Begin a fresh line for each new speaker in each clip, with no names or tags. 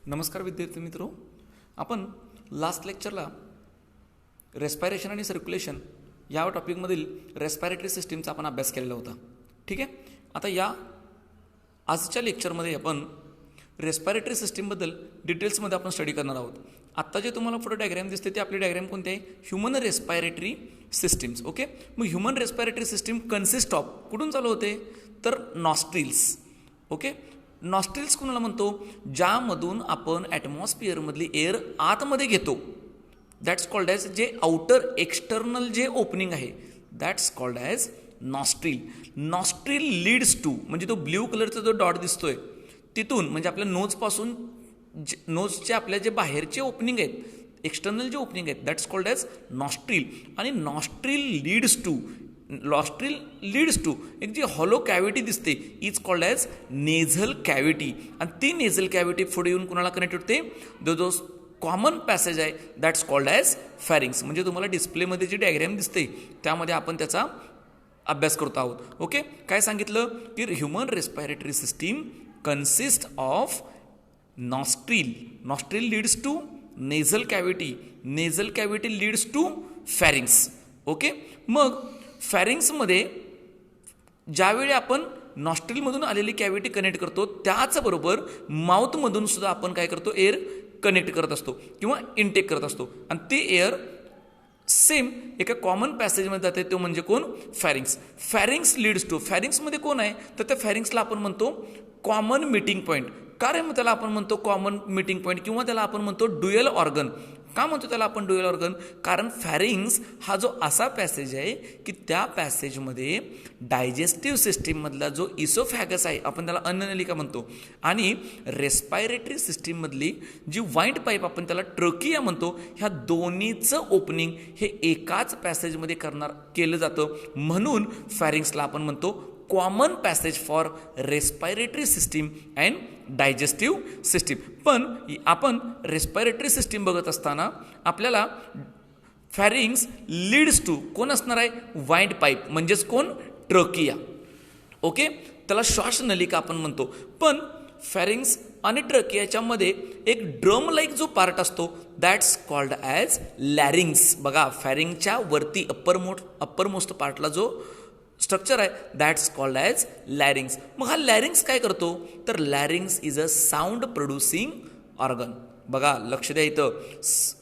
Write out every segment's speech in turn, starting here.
नमस्कार विद्यार्थी मित्रो, आपण लास्ट लेक्चरला रेस्पायरेशन आणि सर्क्युलेशन या टॉपिकमधील रेस्पायरेटरी सिस्टीमचा आपण अभ्यास केलेला होता. ठीक आहे. आता या आजच्या लेक्चरमध्ये आपण रेस्पायरेटरी सिस्टीमबद्दल डिटेल्समध्ये आपण स्टडी करणार आहोत. आत्ता जे तुम्हाला फोटो डायग्रॅम दिसते ते आपली डायग्रॅम कोणती आहे? Human respiratory systems. ओके. मग human respiratory system consist of कुठून चालू होते तर नॉस्ट्रिल्स. ओके. नॉस्ट्रिल्स कुणाला म्हणतो? ज्यामधून आपण ॲटमॉस्फिअरमधली एअर आतमध्ये घेतो. दॅट्स कॉल्ड ॲज जे आउटर एक्सटर्नल जे ओपनिंग आहे that's called as nostril. Nostril leads to म्हणजे तो ब्ल्यू कलरचा जो डॉट दिसतोय तिथून म्हणजे आपल्या नोजपासून नोजचे आपल्या जे बाहेरचे ओपनिंग आहेत एक्सटर्नल जे ओपनिंग आहेत दॅट्स कॉल्ड ॲज नॉस्ट्रिल. आणि नॉस्ट्रिल लीड्स टू एक जी हॉलो कॅव्हिटी दिसते is called as nasal cavity. आणि ती नेझल कॅव्हिटी पुढे येऊन कुणाला कनेक्ट होते? जो कॉमन पॅसेज आहे दॅट्स कॉल्ड ॲज फॅरिंग्स. म्हणजे तुम्हाला डिस्प्लेमध्ये जी डायग्रॅम दिसते त्यामध्ये आपण त्याचा अभ्यास करतो आहोत. ओके. काय सांगितलं की human respiratory system consist of nostril. Nostril leads to nasal cavity. Nasal cavity leads to pharynx. Okay. मग फॅरिंग्समध्ये ज्यावेळी आपण नॉस्ट्रिलमधून आलेली कॅव्हिटी कनेक्ट करतो त्याचबरोबर माउथमधून सुद्धा आपण काय करतो? एअर कनेक्ट करत असतो किंवा इनटेक करत असतो. आणि ती एअर सेम एका कॉमन पॅसेजमध्ये जाते. तो म्हणजे कोण? फॅरिंग्स. Pharynx leads to. फॅरिंग्समध्ये कोण आहे तर त्या फॅरिंग्सला आपण म्हणतो कॉमन मीटिंग पॉईंट. कारण मग त्याला आपण म्हणतो कॉमन मीटिंग पॉईंट किंवा त्याला आपण म्हणतो ड्युएल ऑर्गन. का म्हणतो त्याला आपण ड्युएल ऑर्गन? कारण फॅरिंग्स हा जो असा पॅसेज आहे की त्या पॅसेजमध्ये डायजेस्टिव्ह सिस्टीममधला जो इसोफॅगस आहे आपण त्याला अन्ननलिका म्हणतो आणि रेस्पायरेटरी सिस्टीममधली जी वाईंड पाईप आपण त्याला ट्रकिया म्हणतो ह्या दोन्हीचं ओपनिंग हे एकाच पॅसेजमध्ये केलं जातं. म्हणून फॅरिंग्सला आपण म्हणतो common passage for respiratory system and digestive system. पण आपण रेस्पायरेटरी सिस्टीम बघत असताना आपल्याला फॅरिंग्स लीड्स टू कोण असणार आहे? वाईंड पाईप म्हणजेच कोण? ट्रकिया. ओके. त्याला श्वासनलिका आपण म्हणतो. पण फॅरिंग्स आणि ट्रकियाच्या मध्ये एक ड्रम लाईक जो पार्ट असतो दॅट्स कॉल्ड ॲज लॅरिंग्स. बघा फॅरिंगच्या वरती अप्पर मोस्ट पार्टला जो स्ट्रक्चर आहे दॅट्स कॉल्ड ॲज लॅरिंग्स. मग हा लॅरिंग्स काय करतो तर larynx is a sound producing organ. बघा लक्ष द्या इथं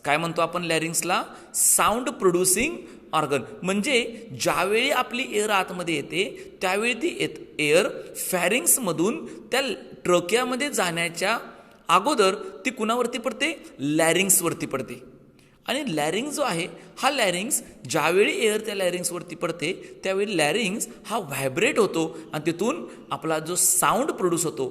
काय म्हणतो आपण लॅरिंग्सला? Sound producing organ. म्हणजे ज्यावेळी आपली एअर आतमध्ये येते त्यावेळी ती एअर फॅरिंग्समधून त्या ट्रकियामध्ये जाण्याच्या अगोदर ती कुणावरती पडते? लॅरिंग्सवरती पडते. आणि लॅरिंग्स जो आहे हा लॅरिंग्स ज्यावेळी एअर त्या लॅरिंग्सवरती पडते त्यावेळी लॅरिंग्स हा व्हायब्रेट होतो आणि तिथून आपला जो साऊंड प्रोड्यूस होतो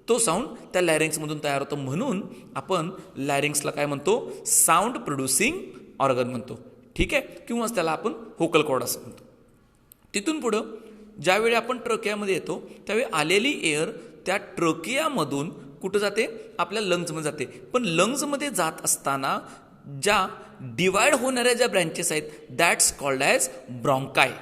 तो साऊंड त्या लॅरिंग्समधून तयार होतो. म्हणून आपण लॅरिंग्सला काय म्हणतो? साऊंड प्रोड्युसिंग ऑर्गन म्हणतो. ठीक आहे. किंवा त्याला आपण व्होकल कॉर्ड असं म्हणतो. तिथून पुढं ज्यावेळी आपण ट्रकियामध्ये येतो त्यावेळी आलेली एअर त्या ट्रकियामधून कुठं जाते? आपल्या लंग्समध्ये जाते. पण लंग्समध्ये जात असताना ज्या डिवाइड होणाऱ्या ज्या ब्रँचेस आहेत दॅट्स कॉल्ड ॲज ब्रॉन्काय.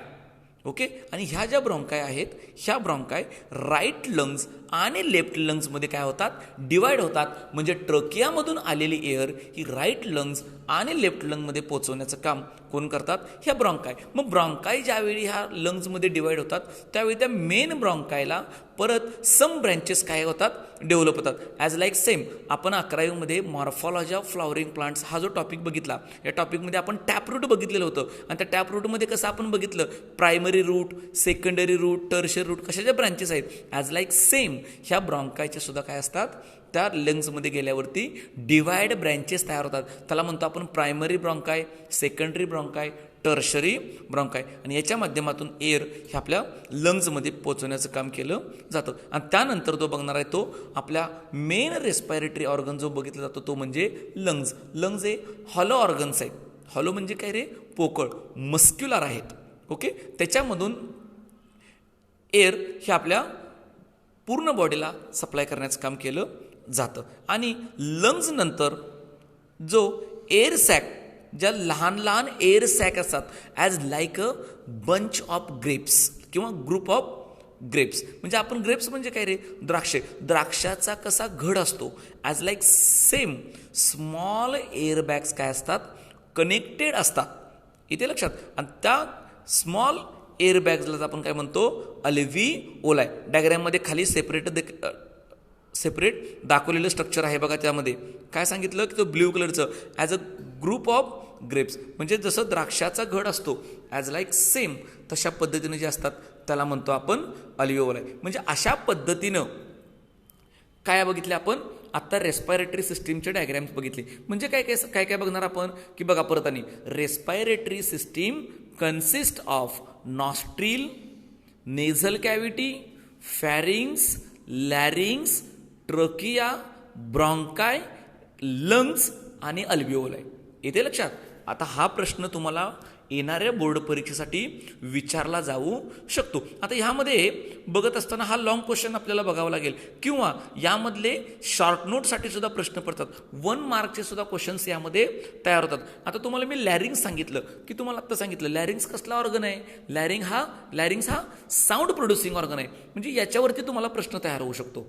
ओके. आणि ह्या ज्या ब्रॉन्काय आहेत ह्या ब्रॉन्काय राईट लंग्स आणि लेफ्ट लंग्समध्ये काय होतात? डिवाइड होतात. म्हणजे ट्रकियामधून आलेली एअर ही राईट लंग्स आणि लेफ्ट लंगमध्ये पोहोचवण्याचं काम कोण करतात? ह्या ब्रॉन्काय. मग ब्रॉन्काय ज्यावेळी ह्या लंग्समध्ये डिवाइड होतात त्यावेळी त्या मेन ब्रॉन्कायला परत सम ब्रँचेस काय होतात? डेव्हलप होतात. ॲज लाईक सेम आपण 11वीमध्ये मॉर्फॉलॉजी ऑफ फ्लॉवरिंग प्लांट्स हा जो टॉपिक बघितला या टॉपिकमध्ये आपण टॅप रूट बघितलेलं होतं. आणि त्या टॅप रूटमध्ये कसं आपण बघितलं? Primary root, secondary root, tertiary root कशाच्या ब्रँचेस आहेत. ॲज लाईक सेम ह्या ब्रॉन्कायचे सुद्धा काय असतात? त्या लंग्समध्ये गेल्यावरती डिवाइड ब्रँचेस तयार होतात. त्याला म्हणतो आपण प्रायमरी ब्रॉन्काय, सेकंडरी ब्रॉन्काय, टर्शरी ब्रॉन्काय. आणि याच्या माध्यमातून एअर हे आपल्या लंग्समध्ये पोहोचवण्याचं काम केलं जातं. आणि त्यानंतर जो बघणार आहे तो आपल्या मेन रेस्पायरेटरी ऑर्गन जो बघितला जातो तो म्हणजे लंग्स. लंग्स हे हॉलो ऑर्गन्स आहेत. हॉलो म्हणजे काय रे? पोकळ, मस्क्युलर आहेत. ओके. त्याच्यामधून एअर हे आपल्या पूर्ण बॉडीला सप्लाय करण्याचं काम केलं जातं. आणि लंग्स नंतर जो एअर सॅक ज्या लहान लहान एअर सॅक असतात as like a bunch of grapes किंवा ग्रुप ऑफ ग्रेप्स. म्हणजे आपण ग्रेप्स म्हणजे काय रे, द्राक्षाचा कसा घड असतो, as like same small air bags काय असतात, कनेक्टेड असतात. इथे लक्षात. आणि त्या स्मॉल एअर बॅग्सलाच आपण काय म्हणतो, अल्व्हिओलाई. डायग्रॅममध्ये खाली सेपरेट दाखवलेलं स्ट्रक्चर आहे बघा. त्यामध्ये काय सांगितलं की तो ब्ल्यू कलरचं as a group of grapes, म्हणजे जसं द्राक्षाचा घड असतो ॲज लाईक सेम तशा पद्धतीने जे असतात त्याला म्हणतो आपण अल्व्हिओलाई. म्हणजे अशा पद्धतीनं काय बघितले आपण आत्ता, रेस्पायरेटरी सिस्टीमचे डायग्रॅम्स बघितले. म्हणजे काय काय काय काय बघणार आपण की बघा परत, आणि respiratory system consist of nostril, nasal cavity, pharynx, larynx, trachea, bronchi, lungs आणि अल्व्हिओलाई. येते लक्षात. आता हा प्रश्न तुम्हाला येणाऱ्या बोर्ड परीक्षेसाठी विचारला जाऊ शकतो. आता ह्यामध्ये बघत असताना हा लॉंग क्वेश्चन आपल्याला बघावा लागेल, किंवा यामधले शॉर्ट नोटसाठी सुद्धा प्रश्न पडतात. 1 मार्कचे सुद्धा क्वेश्चन्स यामध्ये तयार होतात. आता तुम्हाला मी लॅरिंग्स सांगितलं की तुम्हाला आत्ता सांगितलं लॅरिंग्स कसला ऑर्गन आहे, लॅरिंग्स हा साऊंड प्रोड्युसिंग ऑर्गन आहे. म्हणजे याच्यावरती तुम्हाला प्रश्न तयार होऊ शकतो.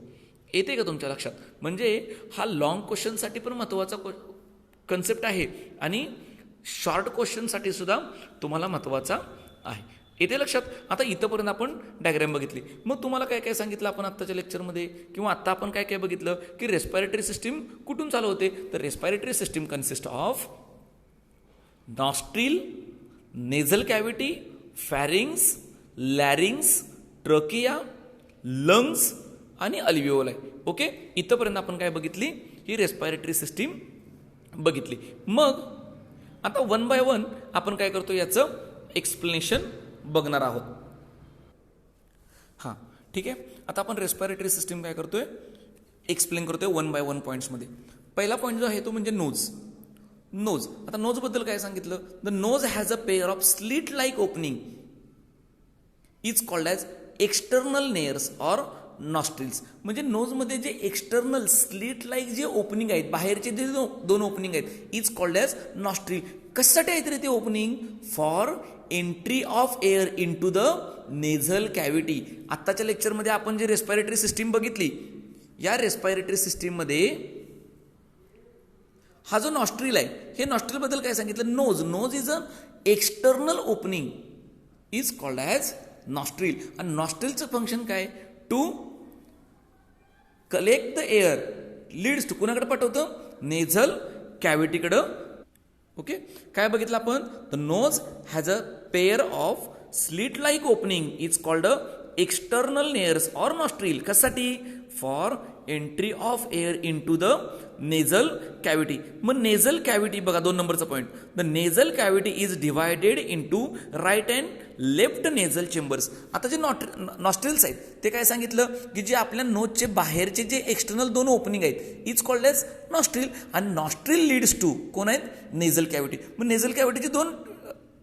येते का तुमच्या लक्षात. म्हणजे हा लॉंग क्वेश्चनसाठी पण महत्त्वाचा कन्सेप्ट आहे आणि शॉर्ट क्वेश्चनसाठी सुद्धा तुम्हाला महत्त्वाचा आहे. येते लक्षात. आता इथंपर्यंत आपण डायग्रॅम बघितली. मग तुम्हाला काय काय सांगितलं आपण आत्ताच्या लेक्चरमध्ये, किंवा आत्ता आपण काय काय बघितलं की रेस्पायरेटरी सिस्टीम कुठून चालू होते, तर respiratory system consist of nostril, nasal cavity, pharynx, larynx, trachea, lungs आणि अल्व्हिओलाई. ओके, इथंपर्यंत आपण काय बघितली, ही रेस्पायरेटरी सिस्टीम बघितली. मग आता 1 बाय 1 आपण काय करतो, याचं एक्सप्लेनेशन बघणार आहोत. हां ठीक आहे. आता आपण रेस्पायरेटरी सिस्टीम काय करतोय, एक्सप्लेन करतोय 1 बाय 1 पॉईंट्समध्ये. पहिला पॉईंट जो आहे तो म्हणजे नोज. आता नोजबद्दल काय सांगितलं, the nose has a pair of slit like opening is called as external nares or nostrils. म्हणजे नोजमध्ये जे एक्सटर्नल स्लिट लाईक जे ओपनिंग आहेत, बाहेरचे जे 2 ओपनिंग आहेत, इज कॉल्ड ॲज नॉस्ट्रिल. कशासाठी आहेत रे ते opening, for entry of air into the nasal cavity. आत्ताच्या लेक्चरमध्ये आपण जे रेस्पायरेटरी सिस्टीम बघितली, या रेस्पायरेटरी सिस्टीममध्ये हा जो नॉस्ट्रिल आहे, हे नॉस्ट्रिलबद्दल काय सांगितलं, nose is a external opening is called as nostril. आणि नॉस्ट्रिलचं फंक्शन काय, to collect the air, leads to कुणाकडे पाठवतं, नेझल कॅव्हिटीकडं. ओके, काय बघितलं आपण, the nose has a pair of slit like opening is called a external nares or nostril. कशासाठी, for entry of air into the nasal cavity. मग nasal cavity बघा 2 नंबरचा point, the nasal cavity is divided in to right and left nasal chambers. आता जे nostrils आहेत ते काय सांगितलं की जे आपल्या नोजचे बाहेरचे जे एक्सटर्नल 2 ओपनिंग आहेत इज कॉल्ड एज नॉस्ट्रिल. आणि नॉस्ट्रिल लीड्स टू कोण आहेत, नेझल कॅव्हिटी. मग नेझल कॅव्हिटीचे 2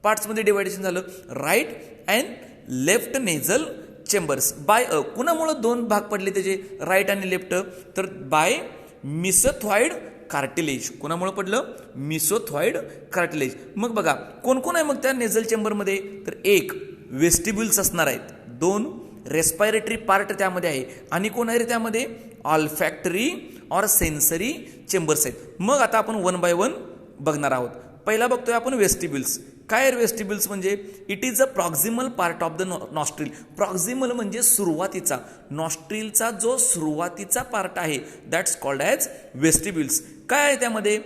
पार्ट्समध्ये डिवायडेशन झालं, right and left nasal chambers. By कुणामुळं 2 भाग पडले त्याचे, राईट आणि लेफ्ट, तर बाय मिसोथॉइड कार्टिलेज. कोणामुळे पडलं, मिसोथॉइड कार्टिलेज. मग बघा कोण कोण आहे मग त्या नेझल चेंबरमध्ये, तर 1 वेस्टिब्युल्स असणार आहेत, 2 रेस्पायरेटरी पार्ट त्यामध्ये आहे, आणि कोण आहे रे त्यामध्ये, ऑल्फॅक्टरी ऑर सेन्सरी चेंबर्स आहेत. मग आता आपण 1 बाय 1 बघणार आहोत. पहिला बघतोय आपण वेस्टिब्युल्स. काय वेस्टिब्युल्स म्हणजे, it is a proximal part of the nostril. Proximal म्हणजे सुरुवातीचा, नॉस्ट्रिलचा जो सुरुवातीचा पार्ट आहे दॅट्स कॉल्ड ॲज वेस्टिब्युल्स. काय आहे त्यामध्ये,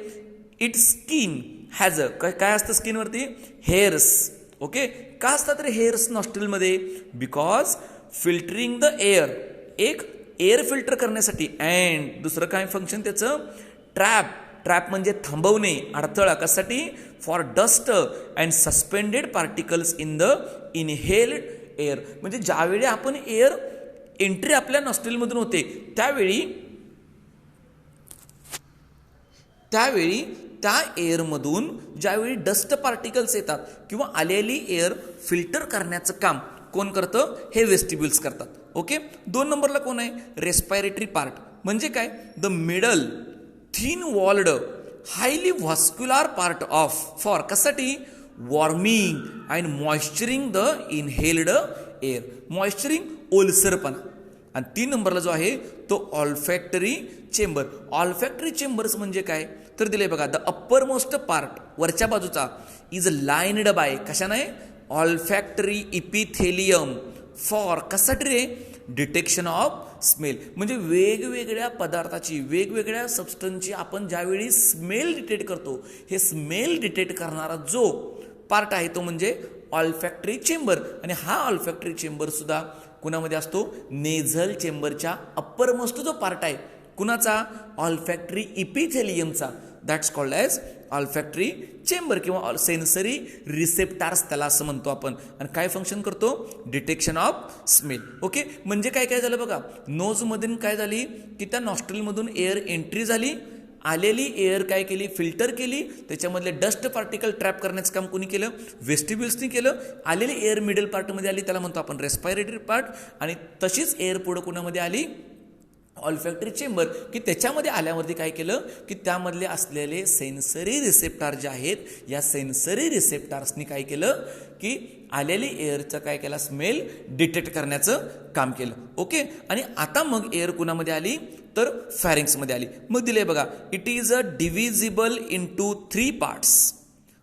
इट स्किन हॅज अ, काय असतं स्किनवरती, हेअर्स. ओके, का असतात रे हेअर्स नॉस्ट्रिलमध्ये, बिकॉज फिल्टरिंग द एअर, एक एअर फिल्टर करण्यासाठी, अँड दुसरं काय फंक्शन त्याचं, ट्रॅप म्हणजे थांबवणे, अडथळा. कशासाठी, for dust and suspended particles in the inhaled air. म्हणजे ज्यावेळी आपण एअर एंट्री आपल्या नॉस्ट्रिलमधून होते त्यावेळी त्या एअरमधून ज्यावेळी डस्ट पार्टिकल्स येतात किंवा आलेली एअर फिल्टर करण्याचं काम कोण करतं, हे वेस्टिब्युल्स करतात. ओके, 2 नंबरला कोण आहे, रेस्पायरेटरी पार्ट. म्हणजे काय, the middle thin walled highly vascular part of, for कशासाठी, warming and moisturing the inhaled air. Moisturing ओलसरपणा. आणि 3 नंबरला जो आहे तो ऑल्फॅक्टरी चेंबर. ऑल्फॅक्टरी चेंबर्स म्हणजे काय तर दिले बघा, द अप्पर मोस्ट पार्ट वरच्या बाजूचा इज लाईनड बाय कशाने ऑल्फॅक्टरी इपिथेलियम फॉर कशासाठी रे डिटेक्शन ऑफ स्मेल. म्हणजे वेगवेगळ्या पदार्थाची वेगवेगळ्या सबस्टन्सची आपण ज्यावेळी स्मेल डिटेक्ट करतो, हे स्मेल डिटेक्ट करणारा जो पार्ट आहे तो म्हणजे ऑल्फॅक्टरी चेंबर. आणि हा ऑल्फॅक्टरी चेंबर सुद्धा कुणामध्ये असतो नेझल चेंबरच्या अप्पर मोस्ट जो पार्ट आहे कुणाचा ऑल्फॅक्टरी इपिथेलियमचा, दॅट्स कॉल्ड ॲज ऑल्फॅक्टरी चेंबर किंवा सेन्सरी रिसेप्टार्स त्याला असं म्हणतो आपण. आणि काय फंक्शन करतो डिटेक्शन ऑफ स्मेल. ओके, म्हणजे काय काय झालं बघा, नोजमधून काय झाली की त्या नॉस्ट्रिलमधून एअर एंट्री झाली, आलेली एअर काय केली फिल्टर केली, त्याच्यामधले डस्ट पार्टिकल ट्रॅप करण्याचं काम कोणी केलं वेस्टिब्युल्सनी केलं. आलेली एअर मिडल पार्टमध्ये आली त्याला म्हणतो आपण रेस्पायरेटरी पार्ट. आणि तशीच एअर पुढं कोणामध्ये आली ऑल्फॅक्टरी चेंबर, की त्याच्यामध्ये आल्यावरती काय केलं की त्यामधले असलेले सेन्सरी रिसेप्टार जे आहेत या सेन्सरी रिसेप्टार्सनी काय केलं की आलेली एअरचं काय केलं स्मेल डिटेक्ट करण्याचं काम केलं. ओके, आणि आता मग एअर कुणामध्ये आली तर फॅरिंग्समध्ये आली. मग दिले बघा, it is a divisible into 3 parts.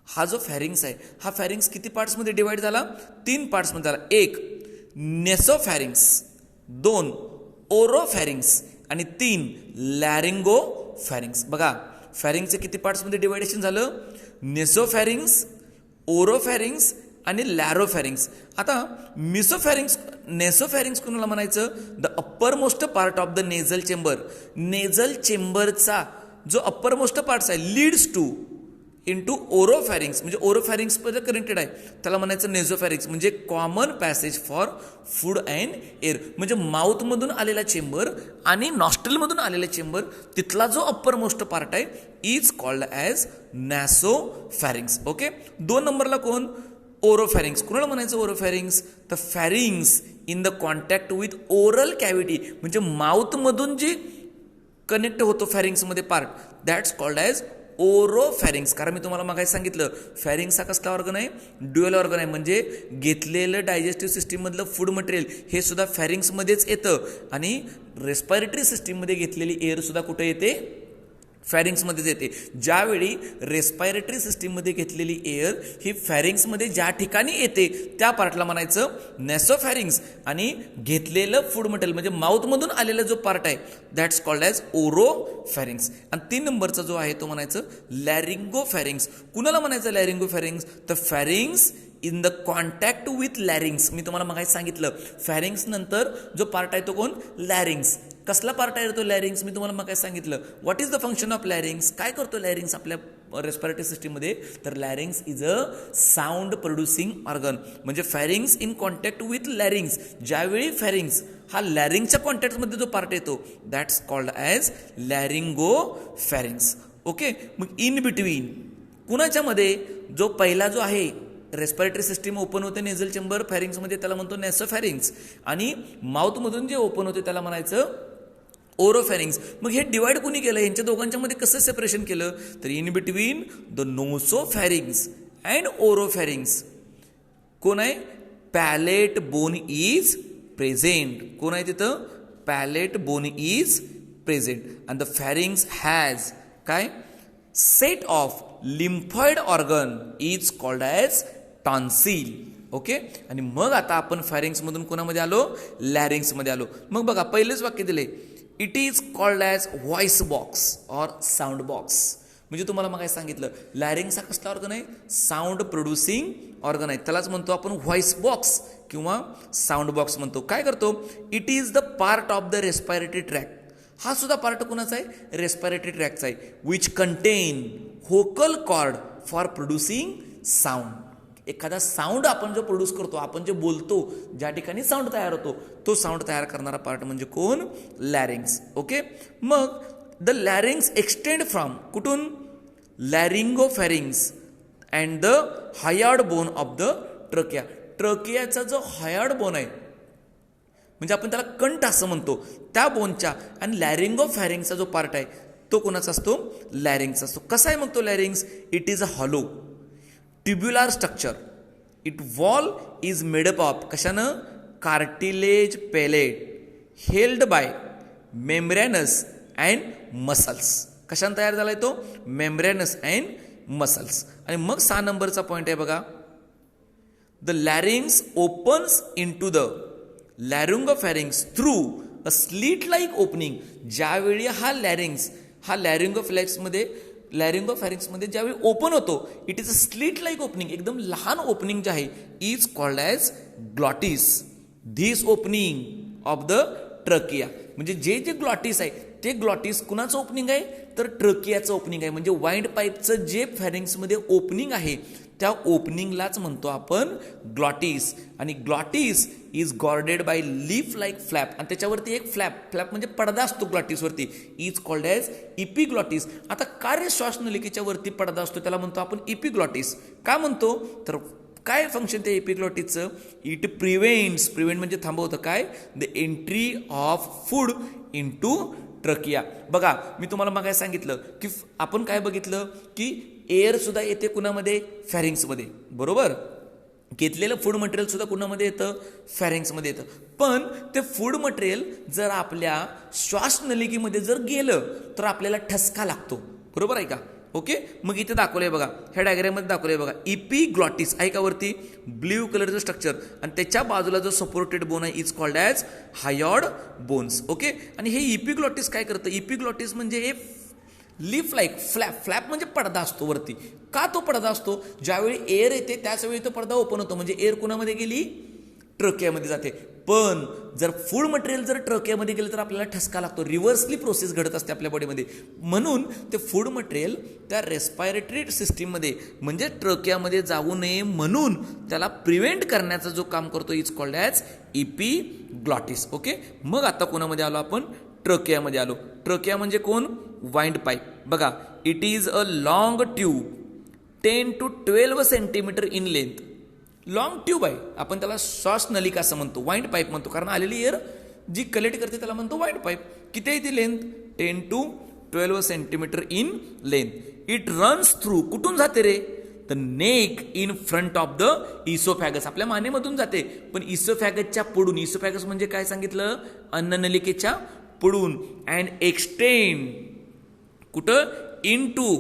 हा जो फॅरिंग्स आहे हा फॅरिंग्स किती पार्ट्समध्ये डिवाइड झाला 3 पार्ट्समध्ये झाला. 1 नेसोफॅरिंग्स, 2 ओरोफॅरिंग्स आणि 3 लॅरिंगोफॅरिंग्स. बघा फॅरिंगचे किती पार्ट्समध्ये डिवायडेशन झालं नेसोफॅरिंग्स, ओरोफॅरिंग्स आणि लॅरोफॅरिंग्स. आता नेसोफॅरिंग्स कोणाला म्हणायचं the uppermost part of the nasal chamber. Nasal चेंबरचा जो अप्पर मोस्ट पार्ट्स आहे लीड्स टू इंटू ओरोफॅरिंग्स, म्हणजे ओरोफॅरिंग्स मध्ये कनेक्टेड आहे त्याला म्हणायचं नेझोफॅरिंग्स. म्हणजे common passage for food and air. म्हणजे माउथमधून आलेला चेंबर आणि नॉस्ट्रिलमधून आलेला चेंबर तिथला जो अप्पर मोस्ट पार्ट आहे इज कॉल्ड ॲज नॅसोफॅरिंग्स. ओके, 2 नंबरला कोण ओरोफॅरिंग्स. कुणाला म्हणायचं ओरोफॅरिंग्स तर pharynx in the contact with oral cavity, म्हणजे माउथमधून जी कनेक्ट होतो फॅरिंग्समध्ये पार्ट दॅट्स कॉल्ड ॲज ओरोफॅरिंग्स. कारण मी तुम्हाला मागे सांगितलं फॅरिंग्स हा कसला ऑर्गन आहे ड्युअल ऑर्गन आहे. म्हणजे घेतलेलं डायजेस्टिव्ह सिस्टीममधलं फूड मटेरियल हे सुद्धा फॅरिंग्समध्येच येतं आणि रेस्पायरेटरी सिस्टीममध्ये घेतलेली एअर सुद्धा कुठे येते फॅरिंग्समध्येच येते. ज्यावेळी रेस्पायरेटरी सिस्टीममध्ये घेतलेली एअर ही फॅरिंग्समध्ये ज्या ठिकाणी येते त्या पार्टला म्हणायचं नेसोफॅरिंग्स. आणि घेतलेलं फूड मटेरियल म्हणजे माउथमधून आलेला जो पार्ट आहे दॅट्स कॉल्ड ॲज ओरोफॅरिंग्स. आणि 3 नंबरचा जो आहे तो म्हणायचं लॅरिंगोफॅरिंग्स. कुणाला म्हणायचं लॅरिंगोफॅरिंग्स तर pharynx in the contact with larynx. मी तुम्हाला मागे सांगितलं फॅरिंग्स नंतर जो पार्ट आहे तो कोण लॅरिंग्स. कसला पार्ट आहे तो लॅरिंग्स मी तुम्हाला मग काय सांगितलं what is the function of larynx. काय करतो लॅरिंग्स आपल्या रेस्पिरेटरी सिस्टीममध्ये तर larynx is a sound producing organ. म्हणजे pharynx in contact with larynx, ज्यावेळी फॅरिंग्स हा लॅरिंगच्या कॉन्टॅक्टमध्ये जो पार्ट येतो that's called as laryngopharynx. Okay, मग इन बिटवीन कुणाच्यामध्ये जो पहिला जो आहे रेस्पिरेटरी सिस्टीम ओपन होते नेझल चेंबर फॅरिंग्समध्ये त्याला म्हणतो नेसोफॅरिंग्स आणि माउथमधून जे ओपन होते त्याला म्हणायचं ओरोफॅरिंग्स. मग हे डिवाइड कोणी केलं यांच्या दोघांच्या मध्ये कसं सेपरेशन केलं तर in between the nasopharynx and oropharynx कोण आहे पॅलेट बोन इज प्रेझेंट. कोण आहे तिथं palate bone is present. And the pharynx has काय set of lymphoid organ is called as tonsil. Okay, आणि मग आता आपण फॅरिंग्समधून कोणामध्ये आलो लॅरिंग्समध्ये आलो. मग बघा पहिलेच वाक्य दिले it is called as voice box or sound box. म्हणजे तुम्हाला मग काय सांगितलं लॅरिंग्स हा कसला ऑर्गन आहे साऊंड प्रोड्युसिंग ऑर्गन आहे त्यालाच म्हणतो आपण व्हॉइस बॉक्स किंवा साऊंड बॉक्स म्हणतो. काय करतो it is the part of the respiratory tract. हा सुद्धा पार्ट कोणाचा आहे रेस्पिरेटरी ट्रॅकचा आहे. Which contain vocal cord for producing sound. एखादा साऊंड आपण जो प्रोड्यूस करतो आपण जे बोलतो ज्या ठिकाणी साऊंड तयार होतो तो साऊंड तयार करणारा पार्ट म्हणजे कोण लॅरिंग्स. ओके, मग द लॅरिंग्स एक्सटेंड फ्रॉम कुठून laryngopharynx and the hyoid bone of the trachea. ट्रकियाचा जो हायर्ड बोन आहे म्हणजे आपण त्याला कंठ असं म्हणतो त्या बोनच्या आणि लॅरिंगोफॅरिंगचा जो पार्ट आहे तो कोणाचा असतो लॅरिंग्सचा असतो. कसा आहे मग तो larynx it is a hollow tubular structure. It wall is made up of कशानं cartilage palate held by membranous and muscles. कशाने तयार झालाय तो? Membranous and muscles. आणि मग 6 नंबरचा पॉईंट आहे बघा, the larynx opens into the laryngopharynx through a slit like opening. ज्यावेळी हा लॅरिंगोफॅरिंग्समध्ये ज्यावेळी ओपन होतो, it is a slit like opening, एकदम लहान ओपनिंग जे आहे, is called as glottis. This opening of the trachea. म्हणजे जे ग्लॉटिस आहे ते ग्लॉटिस कुणाचं ओपनिंग आहे? तर ट्रकियाचं ओपनिंग आहे. म्हणजे वाइंड पाईपचं जे फॅरिंग्समध्ये ओपनिंग आहे त्या ओपनिंगलाच म्हणतो आपण ग्लॉटिस. आणि glottis is guarded by leaf like flap. आणि त्याच्यावरती एक फ्लॅप म्हणजे पडदा असतो ग्लॉटिसवरती, इज कॉल्ड ॲज इपिग्लॉटिस. आता कार्य श्वासनलिकेच्या वरती पडदा असतो त्याला म्हणतो आपण इपिग्लॉटिस. का म्हणतो? तर काय फंक्शन त्या एपिग्लॉटिसचं? इट प्रिव्हेंट म्हणजे थांबवतं काय? The entry of food into trachea. बघा मी तुम्हाला मग काय सांगितलं की आपण काय बघितलं की एअर सुद्धा येते कुणामध्ये? फॅरिंग्समध्ये, बरोबर. घेतलेलं फूड मटेरियल सुद्धा कुणामध्ये येतं? फॅरिंग्समध्ये येतं. पण ते फूड मटेरियल जर आपल्या श्वासनलिकेमध्ये जर गेलं तर आपल्याला ठसका लागतो, बरोबर आहे का? ओके. मग इथे दाखवलंय बघा, ह्या डायग्राममध्ये दाखवलंय बघा, इपिग्लॉटिस आहे का वरती ब्ल्यू कलरचं स्ट्रक्चर, आणि त्याच्या बाजूला जो सपोर्टेड बोन आहे is called as hyoid bones. Okay. आणि हे इपिग्लॉटिस काय करतं? इपिग्लॉटिस म्हणजे हे लीफ लाईक फ्लॅप म्हणजे पडदा असतो वरती. का तो पडदा असतो? ज्यावेळी एअर येते त्याच वेळी तो पडदा ओपन होतो. म्हणजे एअर कुणामध्ये गेली? ट्रकियामध्ये जाते. पण जर फूड मटेरियल जर ट्रकियामध्ये गेलं तर आपल्याला ठसका लागतो. रिव्हर्सली प्रोसेस घडत असते आपल्या बॉडीमध्ये. म्हणून ते फूड मटेरियल त्या रेस्पायरेटरी सिस्टीममध्ये म्हणजे ट्रकियामध्ये जाऊ नये म्हणून त्याला प्रिव्हेंट करण्याचा जो काम करतो इज कॉल्ड ॲज इपिग्लॉटिस. ओके. मग आता कोणामध्ये आलो आपण? ट्रकियामध्ये आलो. ट्रकिया म्हणजे कोण? Wind pipe. बघा, it is a long tube 10 to 12 centimetre in length. Long tube आहे, आपण त्याला श्वास नलिका असं म्हणतो, वाइंड पाईप म्हणतो, कारण आलेली एअर जी कलेक्ट करते त्याला म्हणतो वाइंड पाईप. किती आहे ती length? 10 to 12 centimetre in length. It runs through, कुठून जाते रे? The neck in front of the oesophagus. आपल्या मानेमधून जाते, पण इसोफॅगसच्या पुढून. इसोफॅगस म्हणजे काय सांगितलं? अन्ननलिकेच्या पुढून. अँड एक्सटेंड कुठं? Into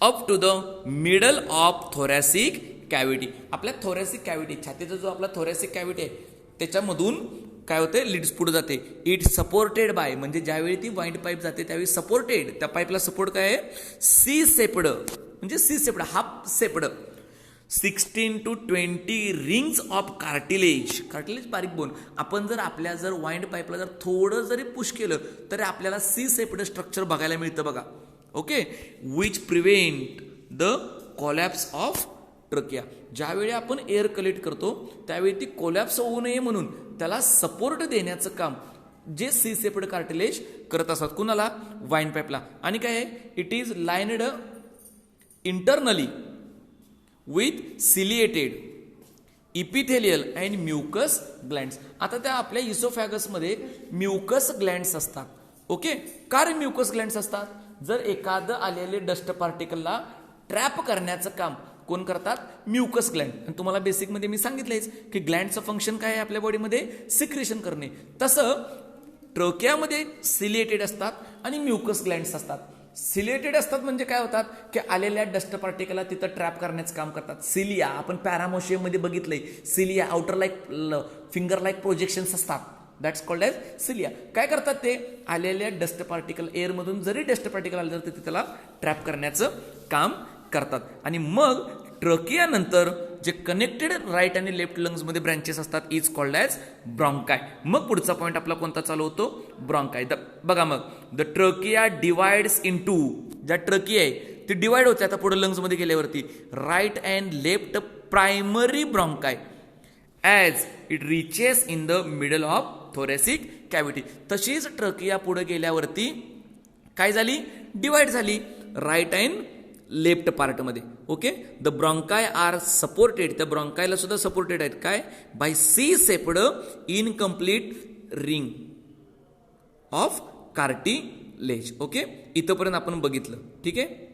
up to the middle of thoracic cavity. आपल्या थोरॅसिक कॅव्हिटी, छातीचा जो आपला थोरॅसिक कॅव्हिटी आहे त्याच्यामधून काय होते? लिड्स पुढे जाते. इट सपोर्टेड बाय, म्हणजे ज्यावेळी ती वाइंड पाईप जाते त्यावेळी सपोर्टेड, त्या पाईपला सपोर्ट काय आहे? सी सेपड, म्हणजे C shaped, half shaped. 16 to 20 rings of cartilage बारीक बोन. आपण जर आपल्या जर वाइंड पाईपला जर थोडं जरी पुश केलं तरी आपल्याला सी सेपड स्ट्रक्चर बघायला मिळतं बघा. Okay. Which prevent the collapse of trachea. ज्यावेळी आपण एअर कलेक्ट करतो त्यावेळी ती कोलॅप्स होऊ नये म्हणून त्याला सपोर्ट देण्याचं काम जे सी सेपड कार्टिलेज करत असतात. कुणाला? Wind pipe. आणि काय आहे? It is lined internally with ciliated epithelial and mucus glands. आता त्या आपल्या इसोफॅगसमध्ये म्युकस ग्लँड्स असतात. ओके. का रे म्युकस ग्लँड्स असतात? जर एखादं आलेले डस्ट पार्टिकलला ट्रॅप करण्याचं काम कोण करतात? Mucus Gland. आणि तुम्हाला बेसिकमध्ये मी सांगितलंच की ग्लँडचं फंक्शन काय आहे आपल्या बॉडीमध्ये? सिक्रेशन करणे. तसं ट्रकियामध्ये सिलिएटेड असतात आणि म्युकस ग्लँड्स असतात. सिलिएटेड असतात म्हणजे काय होतात की आलेल्या डस्ट पार्टिकलला तिथं ट्रॅप करण्याचं काम करतात. सिलिया, आपण पॅरामोशियममध्ये बघितलंय, cilia outer like finger like projections असतात. That's called as cilia. काय करतात ते? आलेल्या डस्ट पार्टिकल, एअरमधून जरी डस्ट पार्टिकल आले तर ते त्याला ट्रॅप करण्याचं काम करतात. आणि मग ट्रकियानंतर जे कनेक्टेड राईट आणि लेफ्ट लंग्समध्ये ब्रँचेस असतात इज कॉल्ड ॲज ब्रॉन्काय. मग पुढचा पॉईंट आपला कोणता चालू होतो? ब्रॉन्काय. बघा मग, the trachea divides in two. ज्या ट्रकिया आहे ती डिवाइड होते आता पुढे लंग्समध्ये गेल्यावरती. Right and left primary bronchi as it reaches in the middle of thoracic cavity. तशीच ट्रकिया पुढे गेल्यावरती काय झाली? डिवाइड झाली राईट अँड लेफ्ट पार्टमध्ये. Okay. The bronchi are supported, त्या ब्रॉन्कायला सुद्धा सपोर्टेड आहेत काय? By C shaped incomplete ring of cartilage. Okay. इथंपर्यंत आपण बघितलं. ठीक आहे.